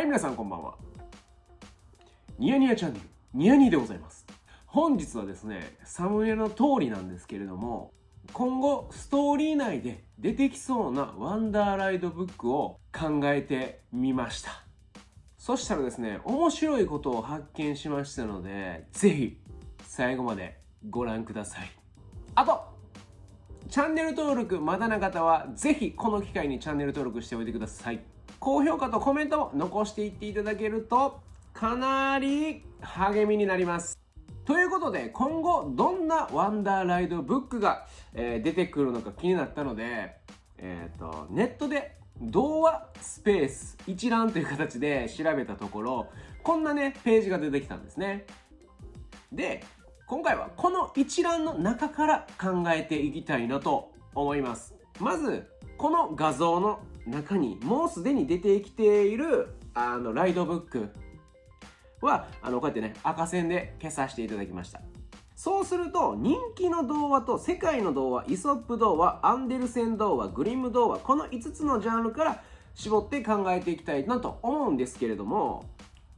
皆さんこんばんは。ニヤニヤチャンネル、ニヤニーでございます。本日はですね、サムネの通りなんですけれども、今後ストーリー内で出てきそうなワンダーライドブックを考えてみました。そしたらですね、面白いことを発見しましたので、ぜひ最後までご覧ください。あと、チャンネル登録まだの方は、ぜひこの機会にチャンネル登録しておいてください。高評価とコメントも残していっていただけると、かなり励みになります。ということで、今後どんなワンダーライドブックが、出てくるのか気になったので、ネットで童話スペース一覧という形で調べたところ、こんなね、ページが出てきたんですね。で、今回はこの一覧の中から考えていきたいなと思います。まず、この画像の中にもうすでに出てきているライドブックはこうやってね、赤線で消させていただきました。そうすると、人気の童話と世界の童話、イソップ童話、アンデルセン童話、グリム童話、この5つのジャンルから絞って考えていきたいなと思うんですけれども、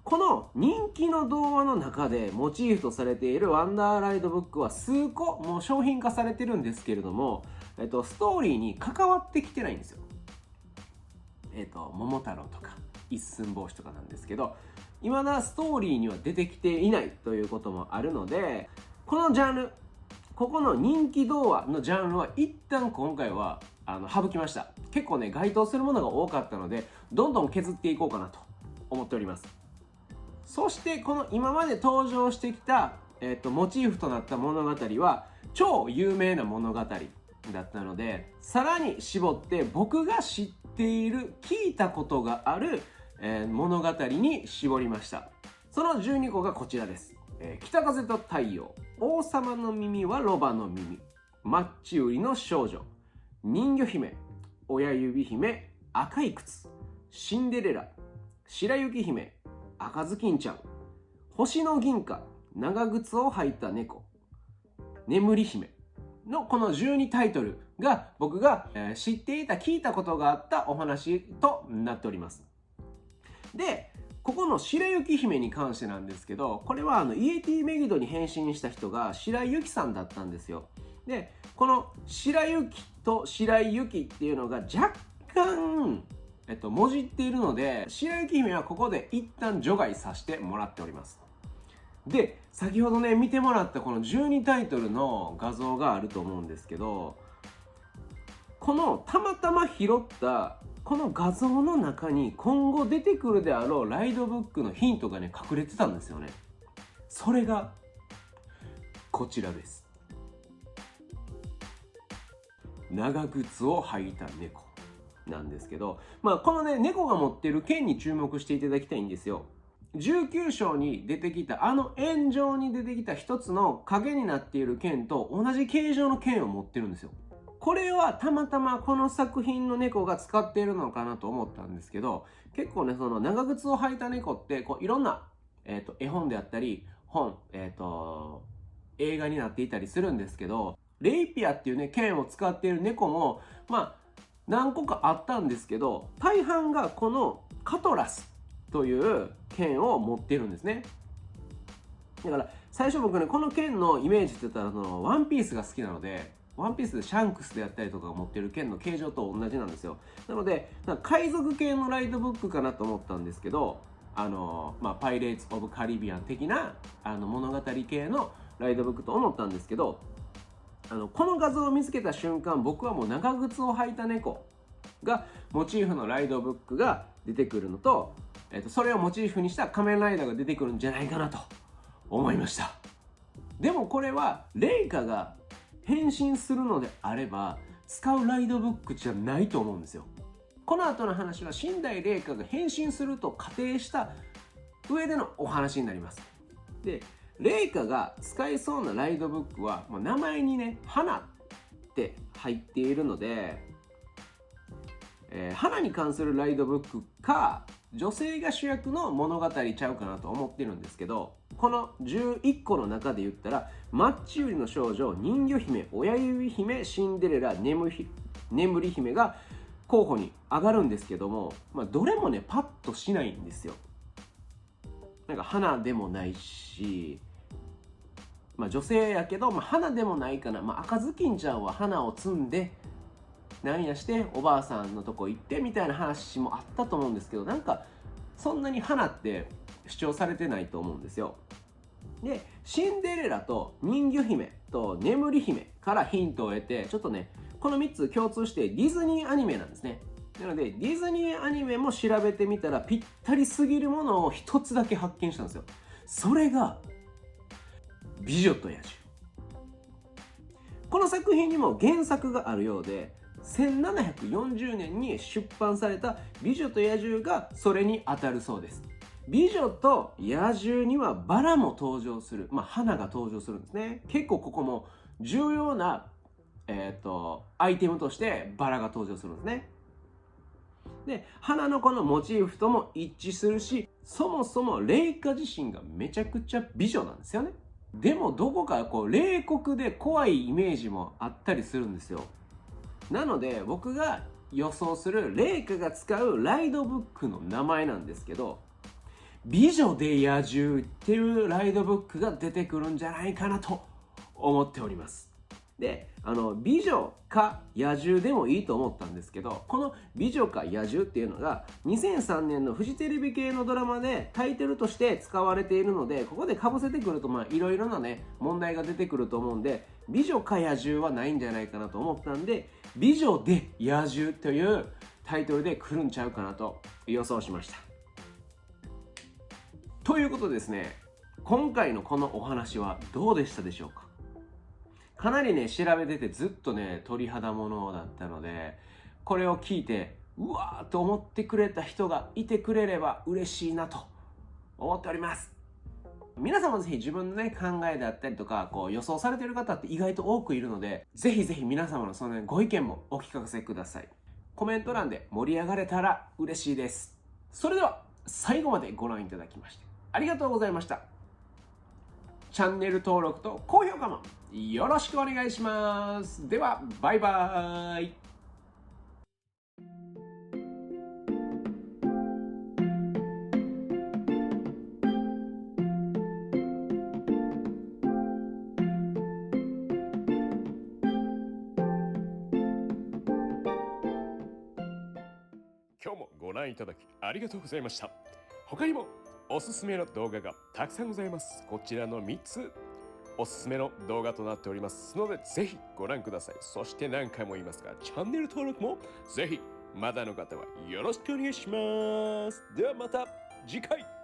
この人気の童話の中でモチーフとされているワンダーライドブックは数個もう商品化されてるんですけれども、ストーリーに関わってきてないんですよ。桃太郎とか一寸法師とかなんですけど、未だストーリーには出てきていないということもあるので、このジャンル、ここの人気童話のジャンルは一旦今回は省きました。結構ね、該当するものが多かったので、どんどん削っていこうかなと思っております。そしてこの今まで登場してきた、モチーフとなった物語は超有名な物語だったので、さらに絞って僕が知っている、聞いたことがある、物語に絞りました。その12個がこちらです。北風と太陽、王様の耳はロバの耳、マッチ売りの少女、人魚姫、親指姫、赤い靴、シンデレラ、白雪姫、赤ずきんちゃん、星の銀貨、長靴を履いた猫、眠り姫のこの12タイトルが僕が知っていた、聞いたことがあったお話となっております。で、ここの白雪姫に関してなんですけど、これはイエティメギドに変身した人が白雪さんだったんですよ。で、この白雪と白雪っていうのが若干もじっているので、白雪姫はここで一旦除外させてもらっております。で、先ほどね、見てもらったこの12タイトルの画像があると思うんですけど、このたまたま拾ったこの画像の中に今後出てくるであろうライドブックのヒントがね、隠れてたんですよね。それがこちらです。長靴を履いた猫なんですけど、このね、猫が持ってる剣に注目していただきたいんですよ。19章に出てきた円状に出てきた一つの影になっている剣と同じ形状の剣を持ってるんですよ。これはたまたまこの作品の猫が使っているのかなと思ったんですけど、結構ね、その長靴を履いた猫っていろんな、絵本であったり映画になっていたりするんですけど、レイピアっていうね、剣を使っている猫も何個かあったんですけど、大半がこのカトラスという剣を持ってるんですね。だから最初僕ね、この剣のイメージって言ったらワンピースが好きなので、ワンピースでシャンクスであったりとかが持ってる剣の形状と同じなんですよ。なので海賊系のライドブックかなと思ったんですけど、パイレーツ・オブ・カリビアン的な物語系のライドブックと思ったんですけど、この画像を見つけた瞬間、僕はもう長靴を履いた猫がモチーフのライドブックが出てくるのと、それをモチーフにした仮面ライダーが出てくるんじゃないかなと思いました。でもこれはレイカが変身するのであれば使うライドブックじゃないと思うんですよ。この後の話は寝台レイカが変身すると仮定した上でのお話になります。で、レイカが使えそうなライドブックは名前にね、花って入っているので、花に関するライドブックか女性が主役の物語ちゃうかなと思ってるんですけど、この11個の中で言ったら、マッチ売りの少女、人魚姫、親指姫、シンデレラ、眠り姫が候補に上がるんですけども、どれもねパッとしないんですよ。なんか花でもないし、女性やけど、花でもないかな、赤ずきんちゃんは花を摘んでなんやしておばあさんのとこ行ってみたいな話もあったと思うんですけど、なんかそんなに花って主張されてないと思うんですよ。でシンデレラと人魚姫と眠り姫からヒントを得て、ちょっとねこの3つ共通してディズニーアニメなんですね。なのでディズニーアニメも調べてみたらぴったりすぎるものを一つだけ発見したんですよ。それが美女と野獣。この作品にも原作があるようで、1740年に出版された美女と野獣がそれに当たるそうです。美女と野獣にはバラも登場する、花が登場するんですね。結構ここも重要な、アイテムとしてバラが登場するんですね。で花のこのモチーフとも一致するし、そもそもレイカ自身がめちゃくちゃ美女なんですよね。でもどこかこう冷酷で怖いイメージもあったりするんですよ。なので僕が予想するレイカが使うライドブックの名前なんですけど、美女で野獣っていうライドブックが出てくるんじゃないかなと思っております。で美女か野獣でもいいと思ったんですけど、この美女か野獣っていうのが2003年のフジテレビ系のドラマでタイトルとして使われているので、ここでかぶせてくるといろいろなね問題が出てくると思うんで、美女か野獣はないんじゃないかなと思ったんで、美女で野獣というタイトルで来るんちゃうかなと予想しました。ということでですね、今回のこのお話はどうでしたでしょうか。かなりね調べててずっとね鳥肌ものだったので、これを聞いてうわーと思ってくれた人がいてくれれば嬉しいなと思っております。皆さんもぜひ自分のね考えだったりとかこう予想されている方って意外と多くいるので、ぜひぜひ皆様のその、ね、ご意見もお聞かせください。コメント欄で盛り上がれたら嬉しいです。それでは最後までご覧いただきましてありがとうございました。チャンネル登録と高評価もよろしくお願いします。ではバイバーイ。今日もご覧いただきありがとうございました。他にもおすすめの動画がたくさんございます。こちらの3つおすすめの動画となっておりますので、ぜひご覧ください。そして何回も言いますが、チャンネル登録もぜひまだの方はよろしくお願いします。ではまた次回。